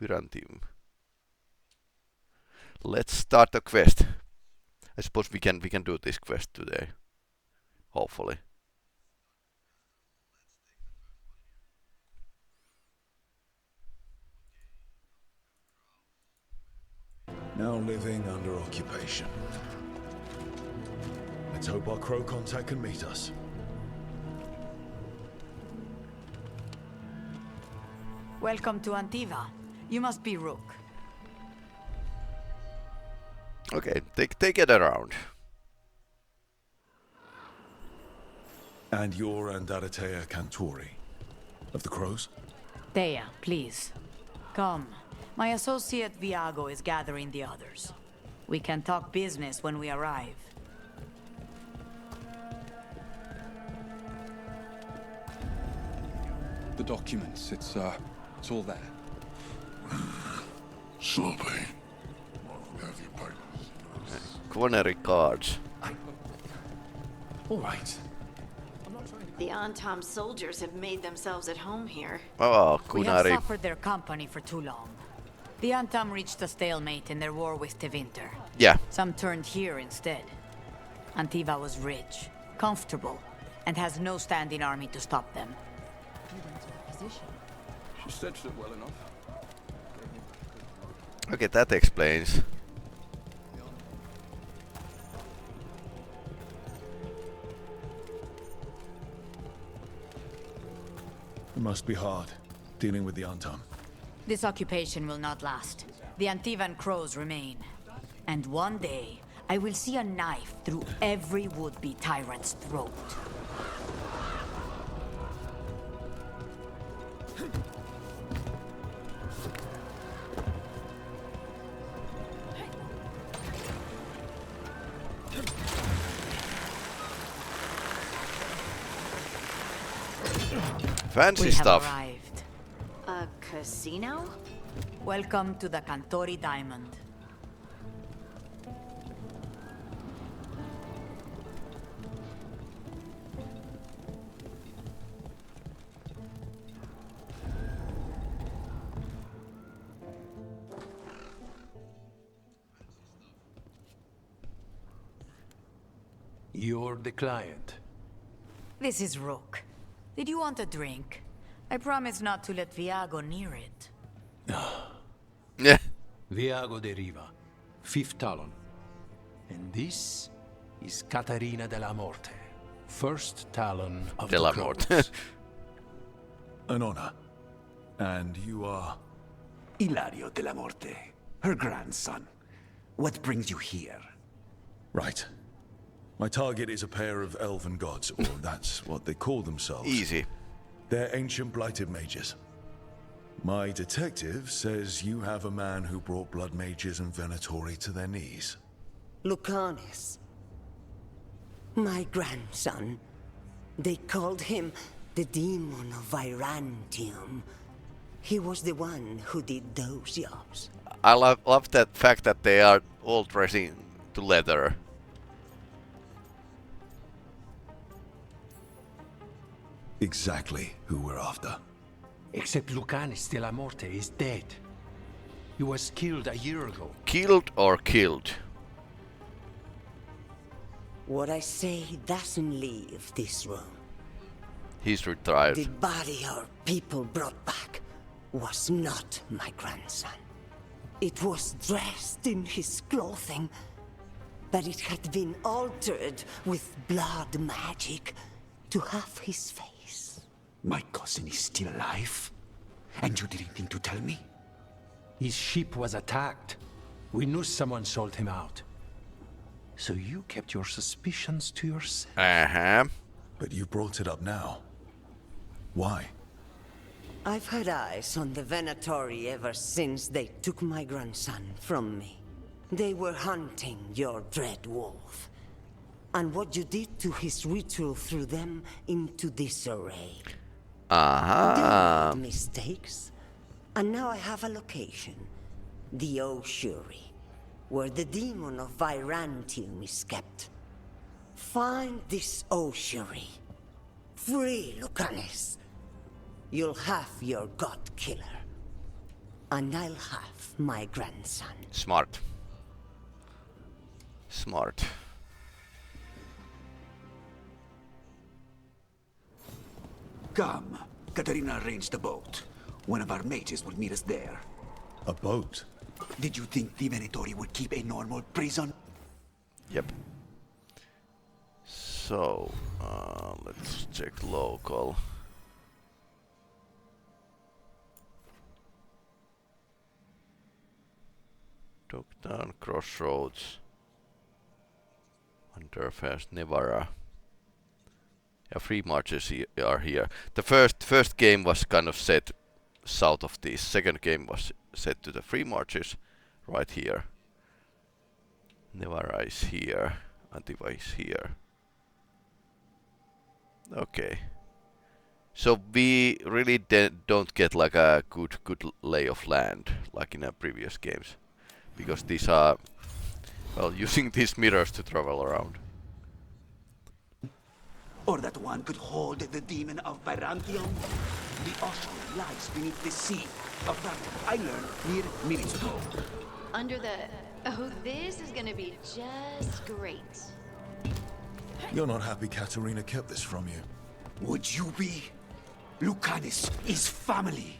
Pyrantium. Let's start the quest. I suppose we can do this quest today. Hopefully. Now living under occupation. Let's hope our crow contact can meet us. Welcome to Antiva. You must be Rook. Okay, take it around. And you're Andaratea Cantori, of the Crows? Thea, please. Come. My associate Viago is gathering the others. We can talk business when we arrive. The documents, it's all there. Sloppy. Have your papers. Quinary cards. All right. The Antam soldiers have made themselves at home here. Oh, We have Quinary. suffered their company for too long. The Antam reached a stalemate in their war with Tevinter. Yeah. Some turned here instead. Antiva was rich, comfortable, and has no standing army to stop them. She stretched it well enough. Okay, that explains. It must be hard, dealing with the Antam. This occupation will not last. The Antivan crows remain. And one day, I will see a knife through every would-be tyrant's throat. Fancy We have stuff. arrived. A casino? Welcome to the Cantori Diamond. You're the client. This is Rook. Did you want a drink? I promise not to let Viago near it. Yeah. Viago de Riva, fifth talon. And this is Catarina de la Morte, first talon of De the la Crows. Morte. An honor. And you are... Ilario de la Morte, her grandson. What brings you here? Right. My target is a pair of elven gods, or that's what they call themselves. Easy. They're ancient blighted mages. My detective says you have a man who brought blood mages and Venatori to their knees. Lucanis. My grandson. They called him the Demon of Virantium. He was the one who did those jobs. I love that fact that they are all dressing to leather. Exactly who we're after. Except Lucanis de la Morte is dead. He was killed a year ago. Killed or killed? What I say doesn't leave this room. He's retired. The body our people brought back was not my grandson. It was dressed in his clothing, but it had been altered with blood magic to have his face. My cousin is still alive? And you didn't think to tell me? His ship was attacked. We knew someone sold him out. So you kept your suspicions to yourself. Uh-huh. But you brought it up now. Why? I've had eyes on the Venatori ever since they took my grandson from me. They were hunting your dread wolf. And what you did to his ritual threw them into disarray. They made mistakes. And now I have a location. The Oshuri, where the demon of Virantium is kept. Find this Oshuri. Free Lucanis. You'll have your god killer. and I'll have my grandson. Smart. Smart. Come. Katarina arranged a boat. One of our mages will meet us there. A boat? Did you think the Venatori would keep a normal prison? Yep. So, let's check local. Down Crossroads. Underfest, Nevada. Yeah, free marches are here. The first game was kind of set south of this. Second game was set to the free marches right here. Nevada is here. Antiva is here. Okay. So we really don't get like a good lay of land like in our previous games, because these are, well, using these mirrors to travel around. Or that one could hold the demon of Byzantium? The Oscar lies beneath the sea. Of that I learned mere minutes ago. Under the... Oh, this is gonna be just great. You're not happy Katerina kept this from you. Would you be? Lucanus is family.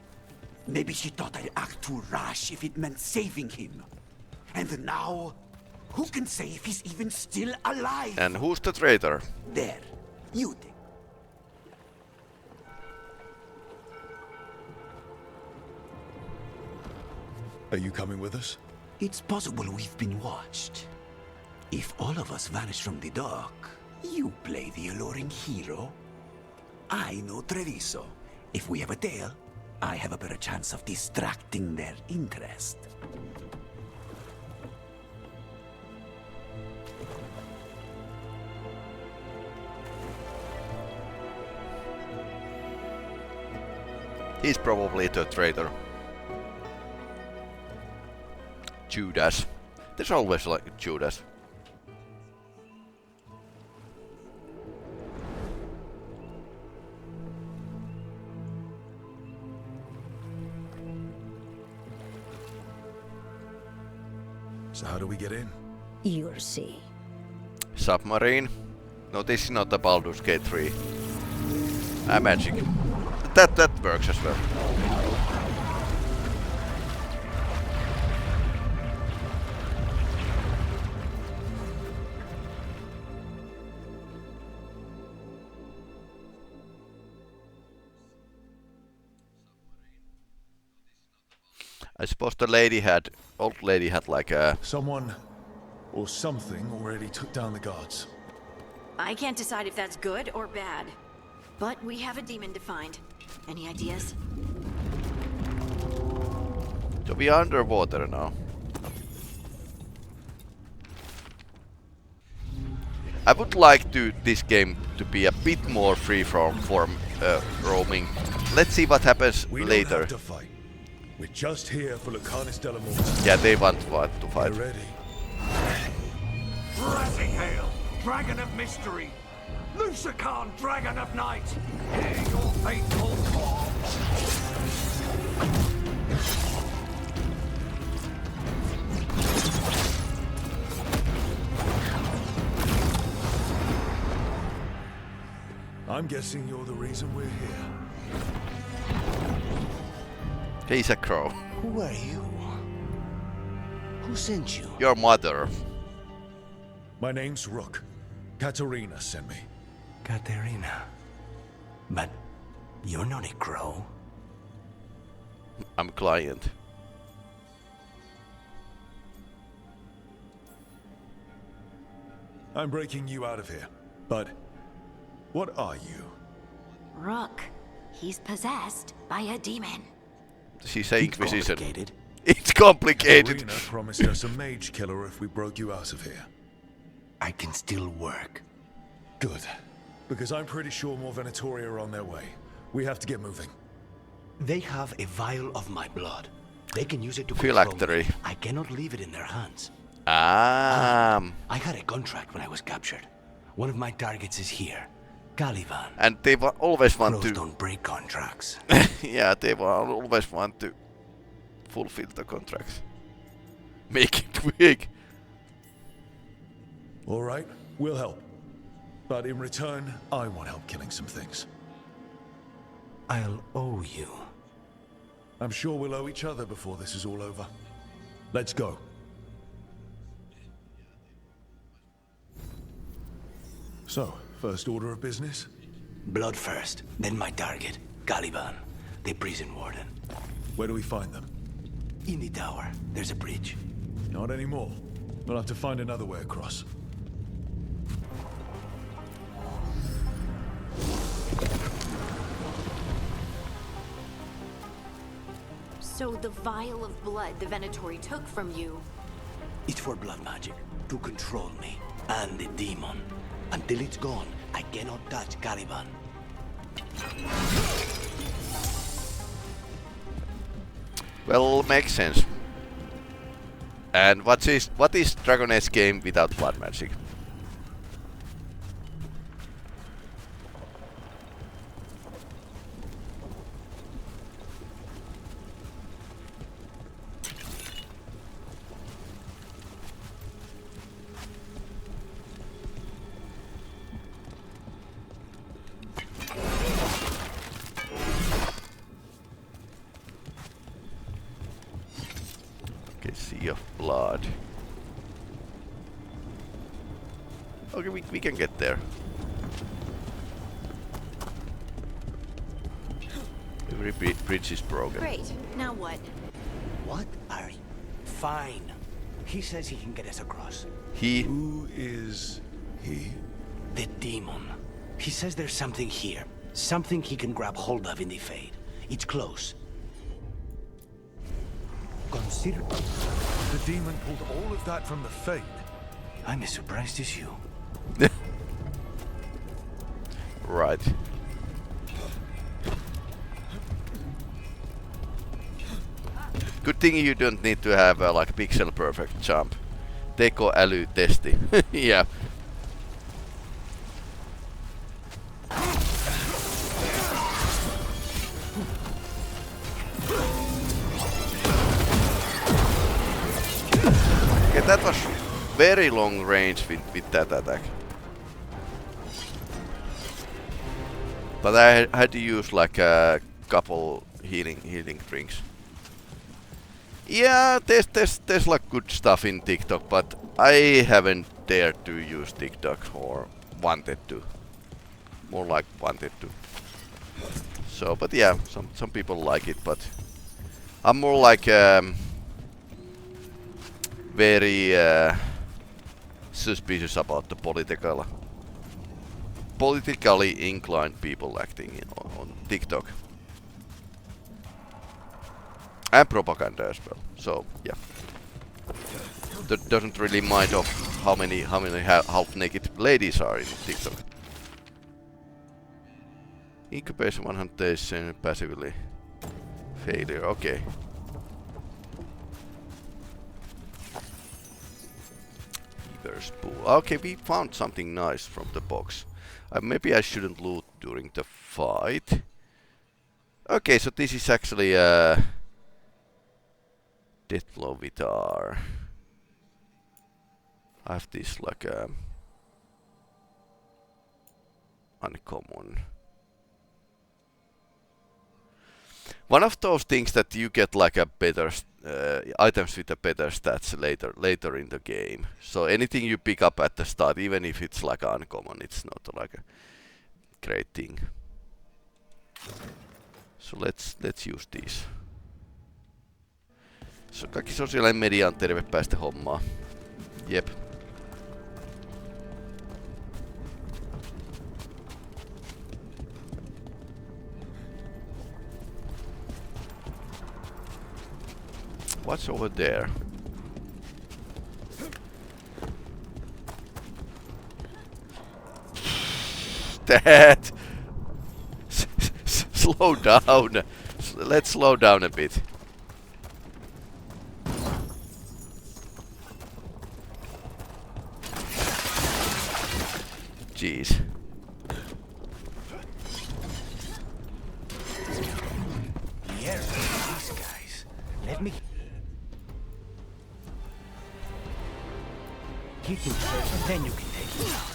Maybe she thought I'd act too rash if it meant saving him. And now, who can say if he's even still alive? And who's the traitor? There. You think. Are you coming with us? It's possible we've been watched. If all of us vanish from the dock, you play the alluring hero. I know Treviso. If we have a tail, I have a better chance of distracting their interest. He's probably the traitor. Judas. There's always like Judas. So how do we get in? You'll see. Submarine. No, this is not the Baldur's Gate 3. Magic. That works as well. I suppose the old lady had like a... Someone or something already took down the guards. I can't decide if that's good or bad. But we have a demon to find. Any ideas? So we are underwater now. I would like this game to be a bit more free from roaming. Let's see what happens We later. don't have to fight. We're just here for Lucanus de la Morte. Yeah, they want to fight. We're ready. Rising hail, dragon of mystery. Lucican, dragon of night. Hear your fateful call. I'm guessing you're the reason we're here. He's a crow. Who are you? Who sent you? Your mother. My name's Rook. Katerina sent me. Katerina. But you're not a crow. I'm client. I'm breaking you out of here. But what are you? Rook. He's possessed by a demon. She's saying Inquisition. Complicated. It's complicated. Katerina promised us a mage killer if we broke you out of here. I can still work. Good. Because I'm pretty sure more Venatori are on their way. We have to get moving. They have a vial of my blood. They can use it to Phylactery. control me. I cannot leave it in their hands. Ah. I had a contract when I was captured. One of my targets is here. Caliban. And they always want Crows to... don't break contracts. Yeah, they always want to fulfill the contracts. Make it quick. All right, we'll help. But in return, I want help killing some things. I'll owe you. I'm sure we'll owe each other before this is all over. Let's go. So, first order of business? Blood first, then my target, Caliban, the prison warden. Where do we find them? In the tower, there's a bridge. Not anymore. We'll have to find another way across. So the vial of blood the Venatori took from you... It's for blood magic, to control me, and the demon. Until it's gone, I cannot touch Caliban. Well, makes sense. And what is Dragon Age game without blood magic? Sea of blood. Okay, we can get there. Every bridge is broken. Great. Now what? What are you? Fine. He says he can get us across. He? Who is he? The demon. He says there's something here. Something he can grab hold of in the Fade. It's close. Consider... The demon pulled all of that from the Fade. I'm as surprised as you. Right. Good thing you don't need to have like pixel perfect jump. Teko äly testi. Yeah. Okay, that was very long range with that attack. But I had to use like a couple healing drinks. Yeah, there's like good stuff in TikTok, but I haven't dared to use TikTok or wanted to. More like wanted to. So, but yeah, some people like it, but I'm more like very suspicious about the politically inclined people acting on TikTok. And propaganda as well. So yeah, that doesn't really mind of how many half-naked ladies are in TikTok. Incubation 100 days and passively failure. Okay. Beaver's pool. Okay, we found something nice from the box. Maybe I shouldn't loot during the fight. Okay, so this is actually a Deathblow Vitar. I have this like a uncommon. One of those things that you get like a better items with a better stats later in the game. So anything you pick up at the start, even if it's like uncommon, it's not like a great thing. So let's use these. So kaikki sosiaalinen media on terve päästä hommaa. Jep. What's over there? That! Slow down. Let's slow down a bit. Jeez. Yeah, these guys. Let me... Kick him first, and then you can take him out.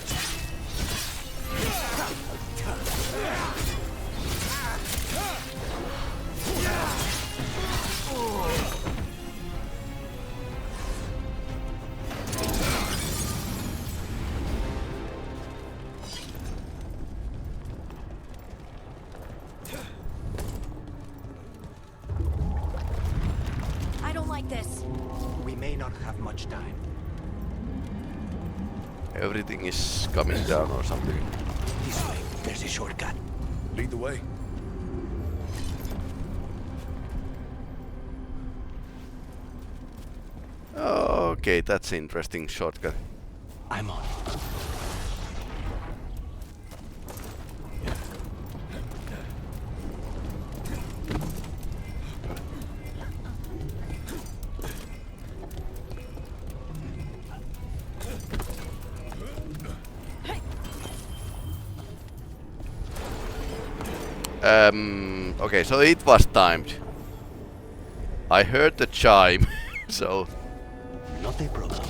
I don't like this. We may not have much time. Everything is coming down or something. This way, there's a shortcut. Lead the way. Okay, that's interesting shortcut. I'm on it. Okay, so it was timed. I heard the chime, so... Not a problem.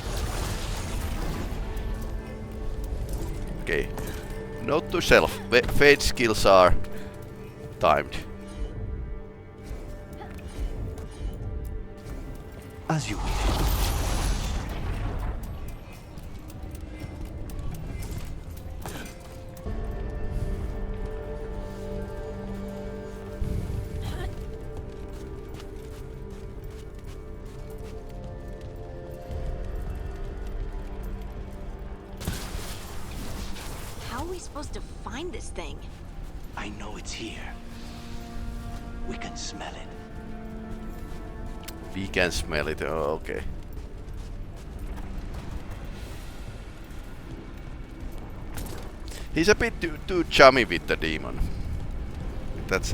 Okay. Note to self, fate skills are timed. As you wish. How are we supposed to find this thing? I know it's here. We can smell it. We can smell it, oh, okay. He's a bit too chummy with the demon. That's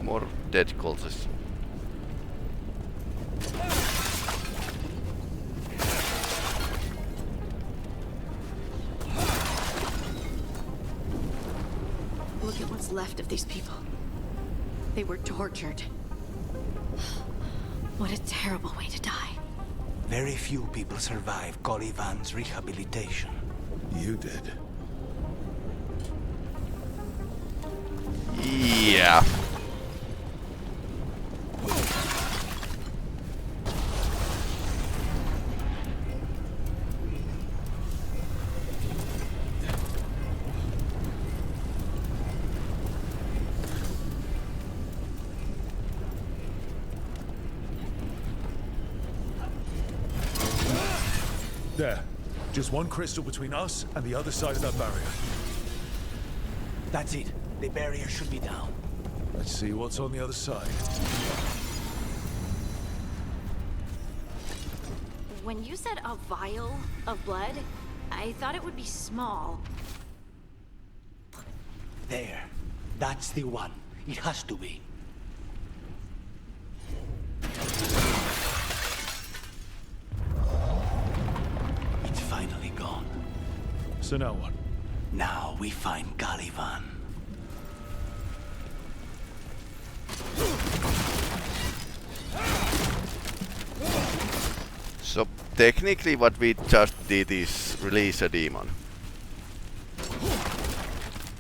more dead cultists. Look at what's left of these people. They were tortured. What a terrible way to die. Very few people survive Caliban's rehabilitation. You did. Yeah. There. Just one crystal between us and the other side of that barrier. That's it. The barrier should be down. Let's see what's on the other side. When you said a vial of blood, I thought it would be small. There. That's the one. It has to be. It's finally gone. So now what? Now we find Caliban. So technically what we just did is release a demon.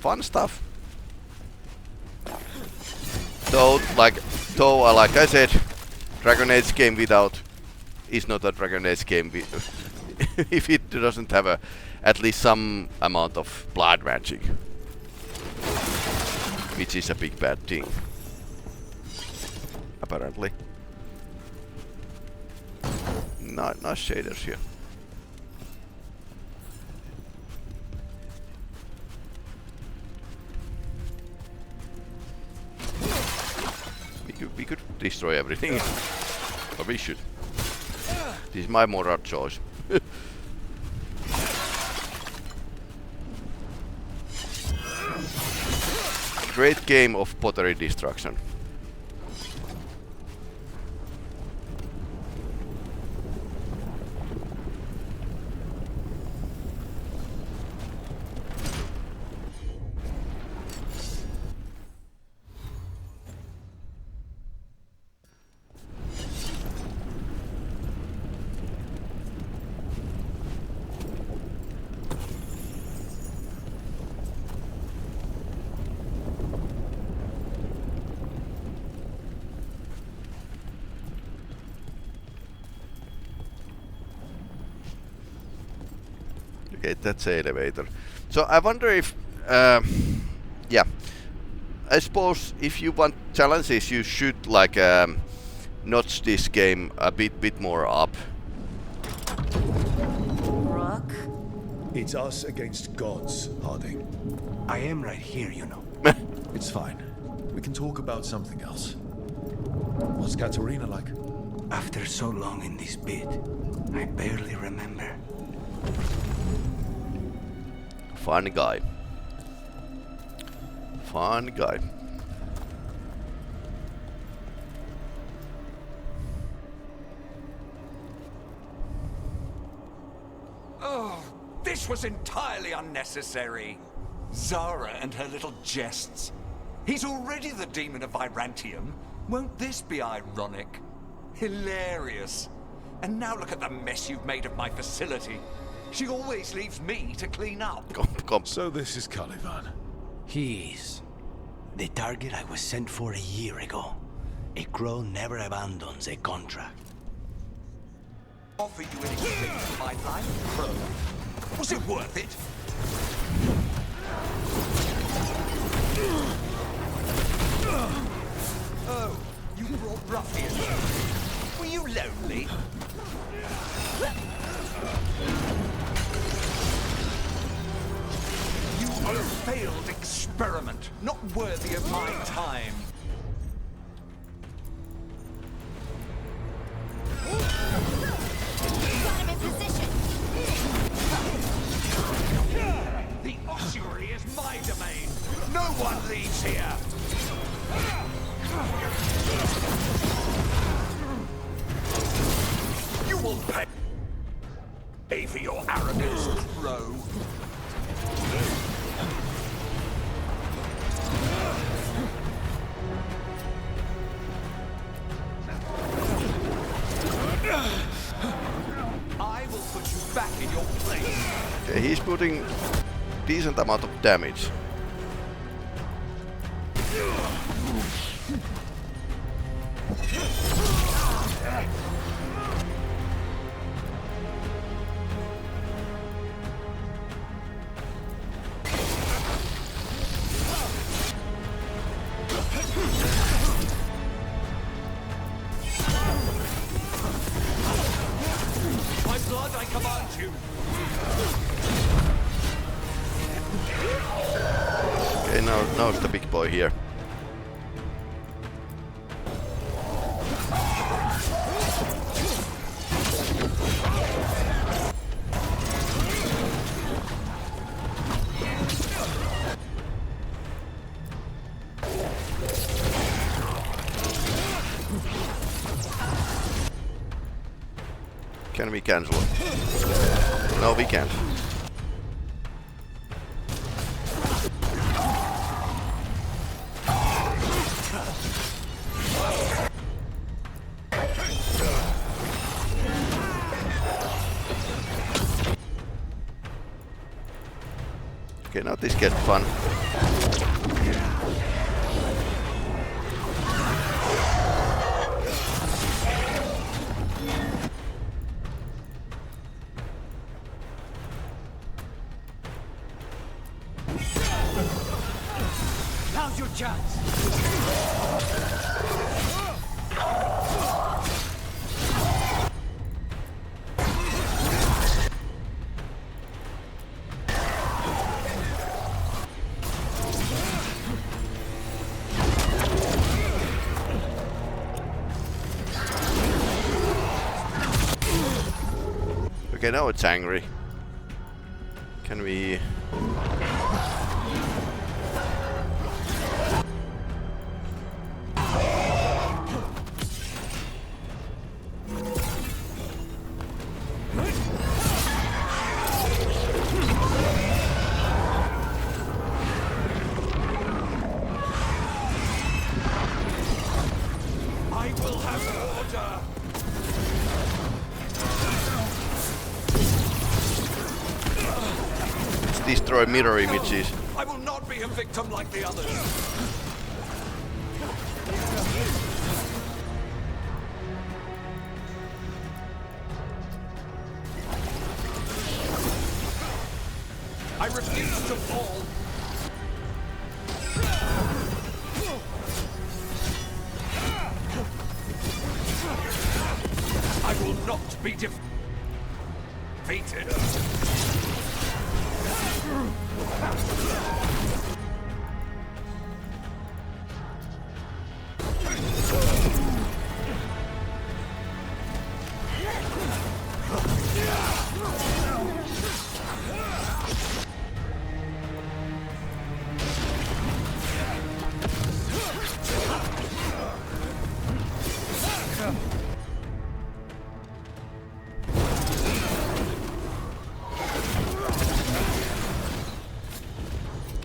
Fun stuff. Though, like I said, Dragon Age game without is not a Dragon Age game if it doesn't have at least some amount of blood magic, which is a big bad thing, apparently. Nice shaders here. We could destroy everything. Or we should. This is my moral choice. Great game of pottery destruction. Okay, that's the elevator. So I wonder if, yeah, I suppose if you want challenges, you should like notch this game a bit more up. Rock? It's us against gods, Harding. I am right here, you know. It's fine. We can talk about something else. What's Katarina like? After so long in this pit, I barely remember. Fun guy. Fun guy. Oh, this was entirely unnecessary. Zara and her little jests. He's already the demon of Virantium. Won't this be ironic? Hilarious. And now look at the mess you've made of my facility. She always leaves me to clean up. Come. So this is Caliban. He is the target I was sent for a year ago. A crow never abandons a contract. Offer you in exchange for my life, Crow. Was it worth it? Oh, you brought ruffians. Were you lonely? You are a failed experiment, not worthy of my time. Got him in position. The ossuary is my domain. No one leaves here. You will pay for your arrogance, Crow. I will put you back in your place. Okay, he's putting decent amount of damage. My blood, I command you. Okay, now it's the big boy here. Can we cancel it? No, we can't. Okay, now this gets fun. Now's your chance. Okay, now it's angry. Can we... I will have order. Let's destroy mirror images. I will not be a victim like the others. refuse to fall. I will not be defeated.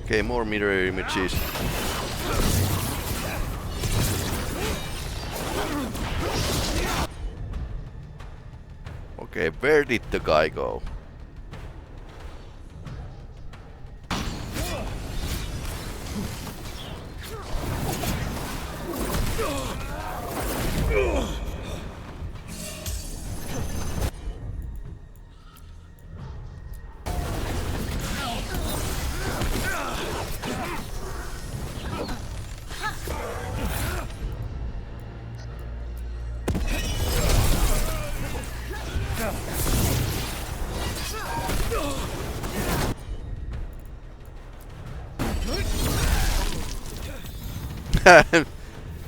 Okay, more mirror images. Okay, where did the guy go?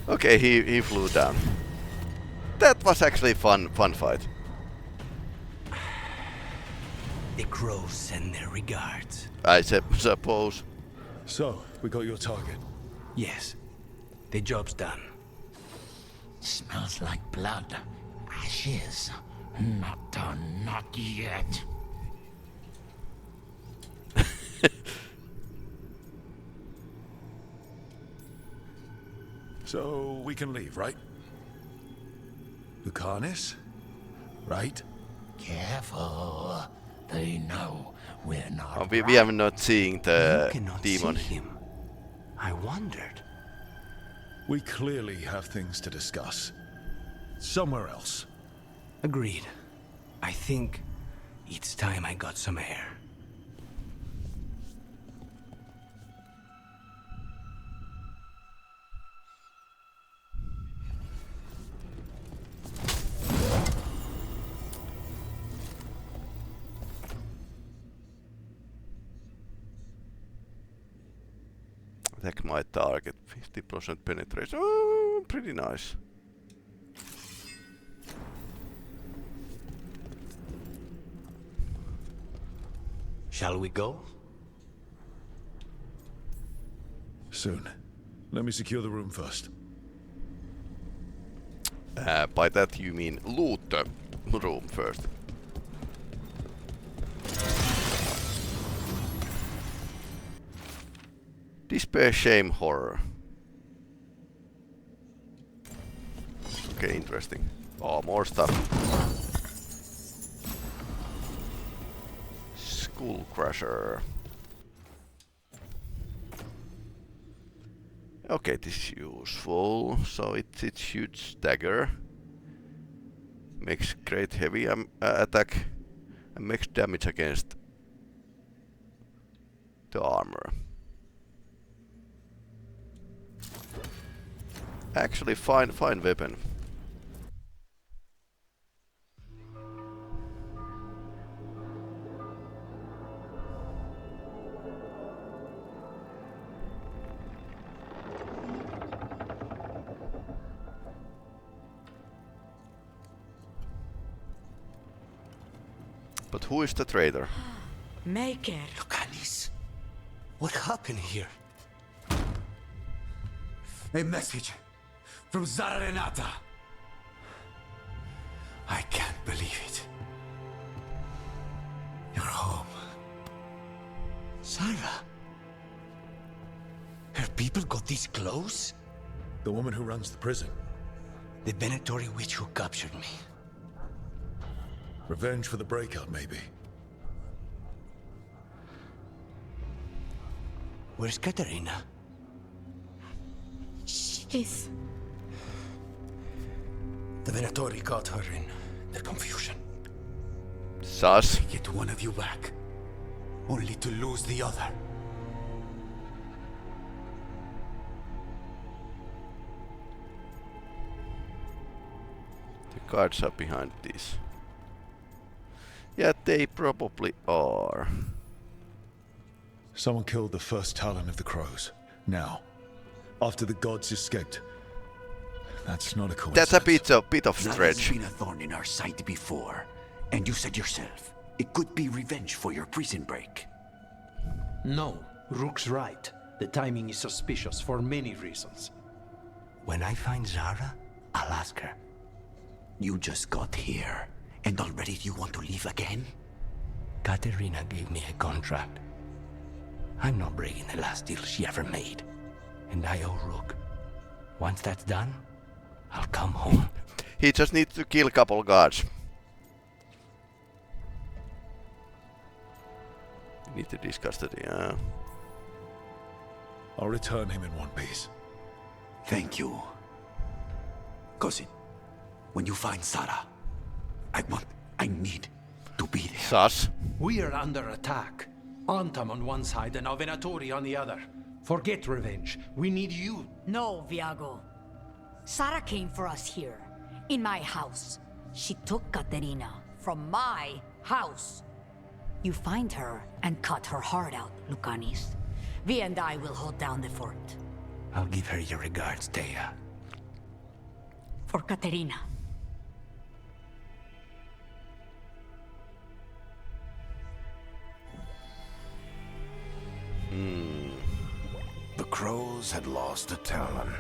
Okay, he flew down. That was actually fun fight. The crows send their regards. I suppose. So, we got your target. Yes, the job's done. Smells like blood. Ashes. Not done, not yet. So, we can leave, right? Lucanis? Right? Careful. They know we're not. We have not seen the You cannot demon. see him. I wondered. We clearly have things to discuss. Somewhere else. Agreed. I think it's time I got some air. Attack my target, 50% penetration. Oh, pretty nice. Shall we go? Soon. Let me secure the room first. By that you mean loot the room first. Despair, shame, horror. Okay, interesting. Oh, more stuff. Skull Crusher. Okay, this is useful. So it shoots dagger. Makes great heavy attack. And makes damage against the armor. Actually, fine weapon. But who is the traitor? Maker. Lucanis, what happened here? A message from Zara Renata. I can't believe it. You're home. Zara? Her people got this close? The woman who runs the prison. The Venatori witch who captured me. Revenge for the breakout, maybe. Where's Katarina? She's... The Venatori caught her in their confusion. Sus. Get one of you back. only to lose the other. The guards are behind these. Yeah, they probably are. Someone killed the first Talon of the Crows. Now, after the gods escaped. That's not a coincidence. That's a bit of That stretch. has been a thorn in our side before. And you said yourself, it could be revenge for your prison break. No, Rook's right. The timing is suspicious for many reasons. When I find Zara, I'll ask her. You just got here, and already you want to leave again? Katerina gave me a contract. I'm not breaking the last deal she ever made. And I owe Rook. Once that's done, I'll come home. He just needs to kill a couple guards. We need to discuss that, yeah. I'll return him in one piece. Thank you. Cousin, when you find Zara, I need to be there. Sus. We are under attack. Antam on one side and Venatori on the other. Forget revenge. We need you. No, Viago. Sara came for us here, in my house. She took Katerina from my house. You find her and cut her heart out, Lucanis. Vi and I will hold down the fort. I'll give her your regards, Thea. For Katerina. The Crows had lost a Talon,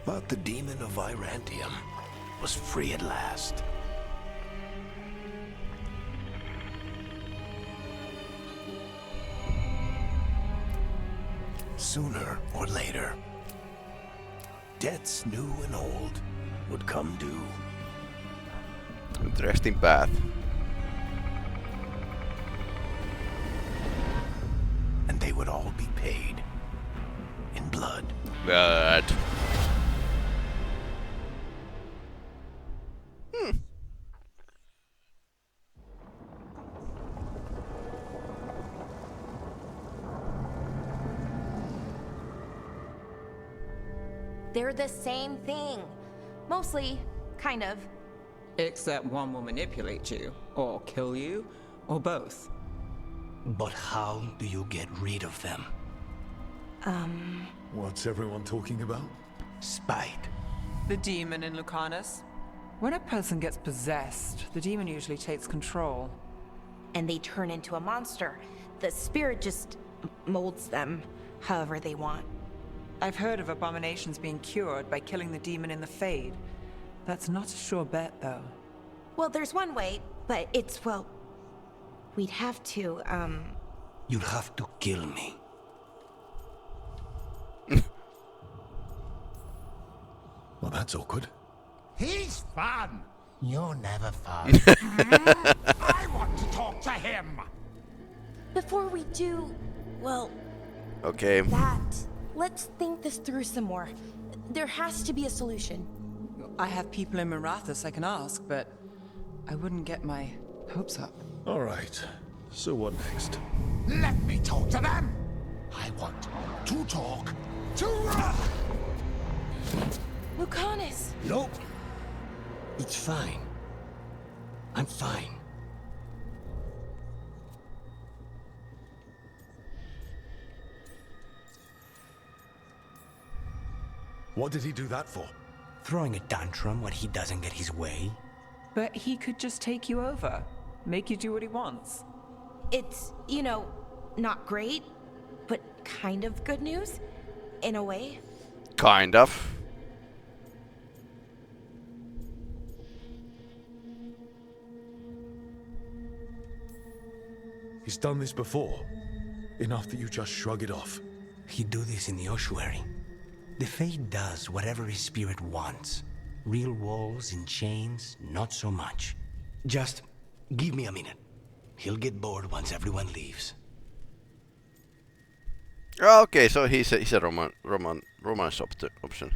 but the demon of Virantium was free at last. Sooner or later, debts new and old would come due. Interesting path. And they would all be paid in blood. Blood. They're the same thing. Mostly, kind of. Except one will manipulate you, or kill you, or both. But how do you get rid of them? What's everyone talking about? Spite. The demon in Lucanus. When a person gets possessed, the demon usually takes control. And they turn into a monster. The spirit just molds them however they want. I've heard of abominations being cured by killing the demon in the Fade. That's not a sure bet, though. Well, there's one way, but it's, well... We'd have to, You'd have to kill me. Well, that's awkward. He's fun! You're never fun. I want to talk to him! Before we do, well... Okay. That... Let's think this through some more. There has to be a solution. I have people in Marathas I can ask, but I wouldn't get my hopes up. All right. So what next? Let me talk to them! I want to talk to... Lucanus! Nope. It's fine. I'm fine. What did he do that for? Throwing a tantrum when he doesn't get his way? But he could just take you over. Make you do what he wants. It's, you know, not great, but kind of good news, in a way. Kind of. He's done this before. Enough that you just shrug it off. He'd do this in the ossuary. The Fate does whatever his spirit wants. Real walls and chains, not so much. Just give me a minute. He'll get bored once everyone leaves. Okay, so he's a romance option.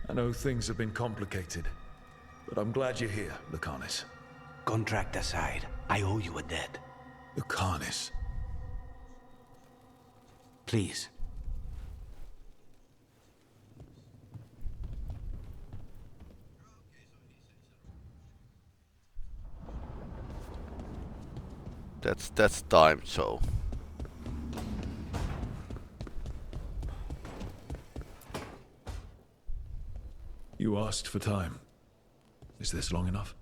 I know things have been complicated, but I'm glad you're here, Lucanus. Contract aside, I owe you a debt. The Carnis. Please. That's time, so. You asked for time. Is this long enough?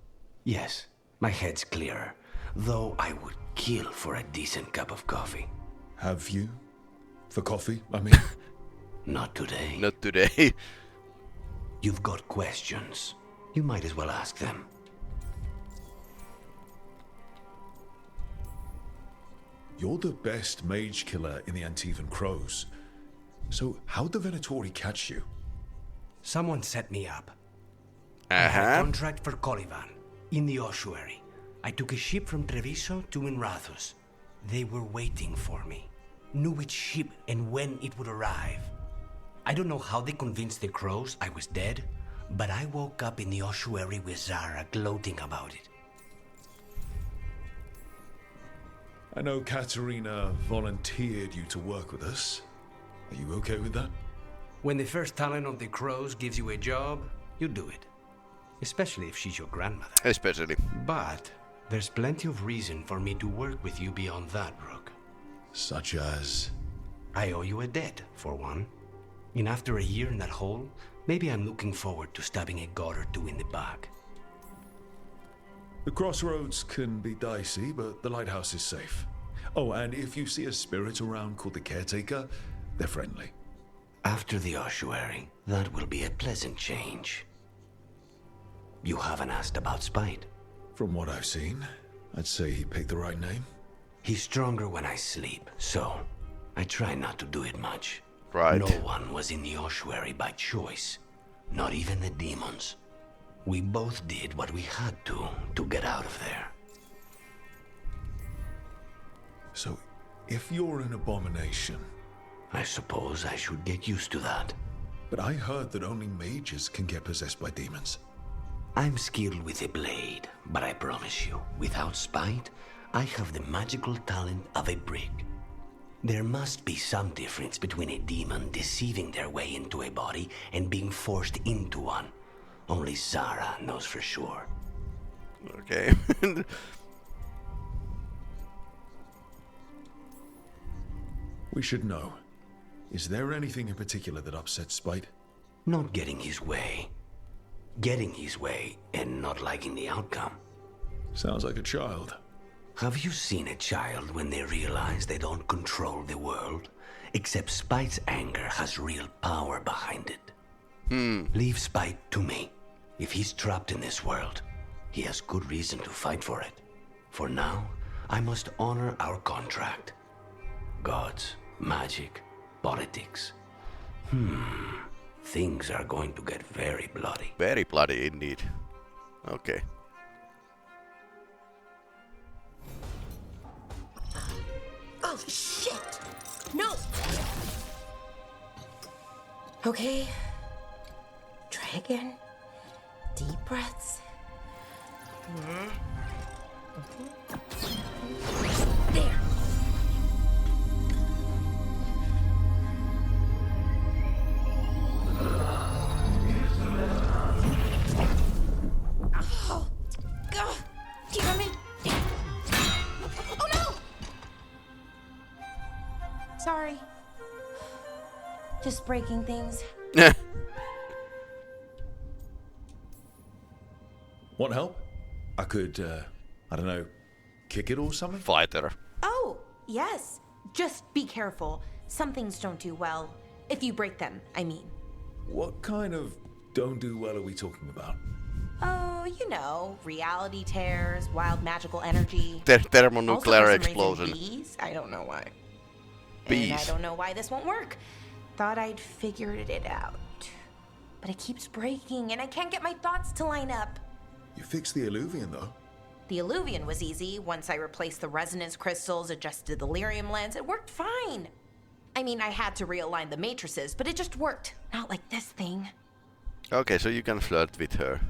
Yes, my head's clearer. Though I would kill for a decent cup of coffee. Have you? For coffee, I mean? Not today. Not today. You've got questions. You might as well ask them. You're the best mage killer in the Antivan Crows. So how'd the Venatori catch you? Someone set me up. I had a Uh-huh. contract for Colivan, in the ossuary. I took a ship from Treviso to Minrathus. They were waiting for me. Knew which ship and when it would arrive. I don't know how they convinced the Crows I was dead, but I woke up in the ossuary with Zara gloating about it. I know Katerina volunteered you to work with us. Are you okay with that? When the first talent of the Crows gives you a job, you do it. Especially if she's your grandmother. Especially. But there's plenty of reason for me to work with you beyond that, Rook. Such as? I owe you a debt, for one. And after a year in that hole, maybe I'm looking forward to stabbing a god or two in the back. The crossroads can be dicey, but the lighthouse is safe. Oh, and if you see a spirit around called the Caretaker, they're friendly. After the ossuary, that will be a pleasant change. You haven't asked about Spite. From what I've seen, I'd say he picked the right name. He's stronger when I sleep, so I try not to do it much. Right. No one was in the ossuary by choice, not even the demons. We both did what we had to get out of there. So, if you're an abomination... I suppose I should get used to that. But I heard that only mages can get possessed by demons. I'm skilled with a blade, but I promise you, without Spite, I have the magical talent of a brick. There must be some difference between a demon deceiving their way into a body and being forced into one. Only Zara knows for sure. Okay. We should know. Is there anything in particular that upsets Spite? Not getting his way. Getting his way and not liking the outcome. Sounds like a child. Have you seen a child when they realize they don't control the world? Except Spite's anger has real power behind it. Leave Spite to me. If he's trapped in this world, he has good reason to fight for it. For now, I must honor our contract. Gods, magic, politics. Things are going to get very bloody. Very bloody indeed. Okay. Oh, shit! No! Okay. Try again. Deep breaths. There. Oh, God. Damn it. Oh, no! Sorry. Just breaking things. Want help? I could, I don't know, kick it or something? Fighter. Oh, yes. Just be careful. Some things don't do well. If you break them, I mean. What kind of don't do well are we talking about? Oh, you know, reality tears, wild magical energy. Thermonuclear Also, for some explosion. reason, bees. I don't know why. Bees. And I don't know why this won't work. Thought I'd figured it out. But it keeps breaking, and I can't get my thoughts to line up. You fixed the Illuvian, though. The Illuvian was easy. Once I replaced the resonance crystals, adjusted the lyrium lens, it worked fine. I mean, I had to realign the matrices, but it just worked. Not like this thing. Okay, so you can flirt with her.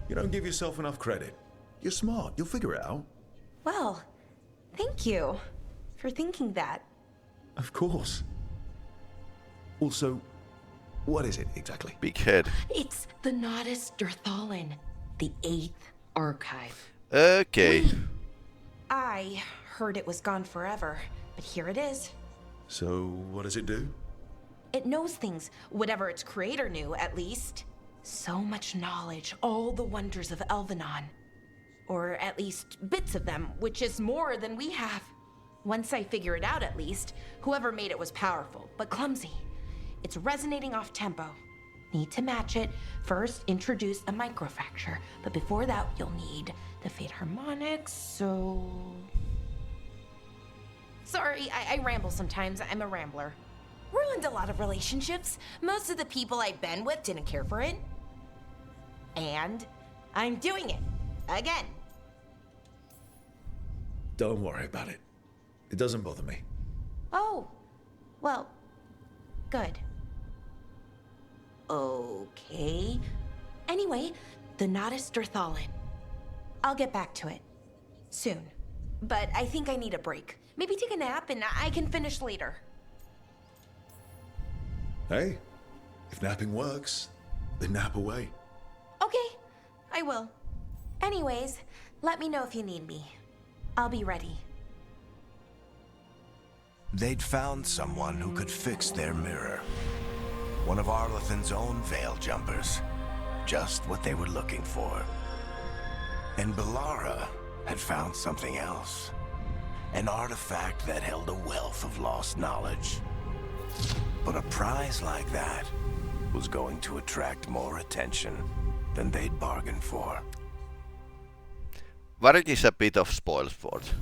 You don't give yourself enough credit. You're smart. You'll figure it out. Well, thank you for thinking that. Of course. Also, what is it exactly? Big head. It's the Nodus Derthalin, the 8th archive. Okay. I heard it was gone forever, but here it is. So, what does it do? It knows things, whatever its creator knew, at least. So much knowledge, all the wonders of Elvenon. Or at least bits of them, which is more than we have. Once I figure it out, at least, whoever made it was powerful, but clumsy. It's resonating off tempo. Need to match it. First, introduce a microfracture, but before that, you'll need the Fate harmonics, so... Sorry, I ramble sometimes. I'm a rambler. Ruined a lot of relationships. Most of the people I've been with didn't care for it. And I'm doing it. Again. Don't worry about it. It doesn't bother me. Oh. Well, good. Okay. Anyway, the Nodus Derthalin. I'll get back to it. Soon. But I think I need a break. Maybe take a nap and I can finish later. Hey, if napping works, then nap away. Okay, I will. Anyways, let me know if you need me. I'll be ready. They'd found someone who could fix their mirror. One of Arlethan's own veil jumpers. Just what they were looking for. And Bellara had found something else. An artifact that held a wealth of lost knowledge. But a prize like that was going to attract more attention than they'd bargained for. What is a bit of spoil sport?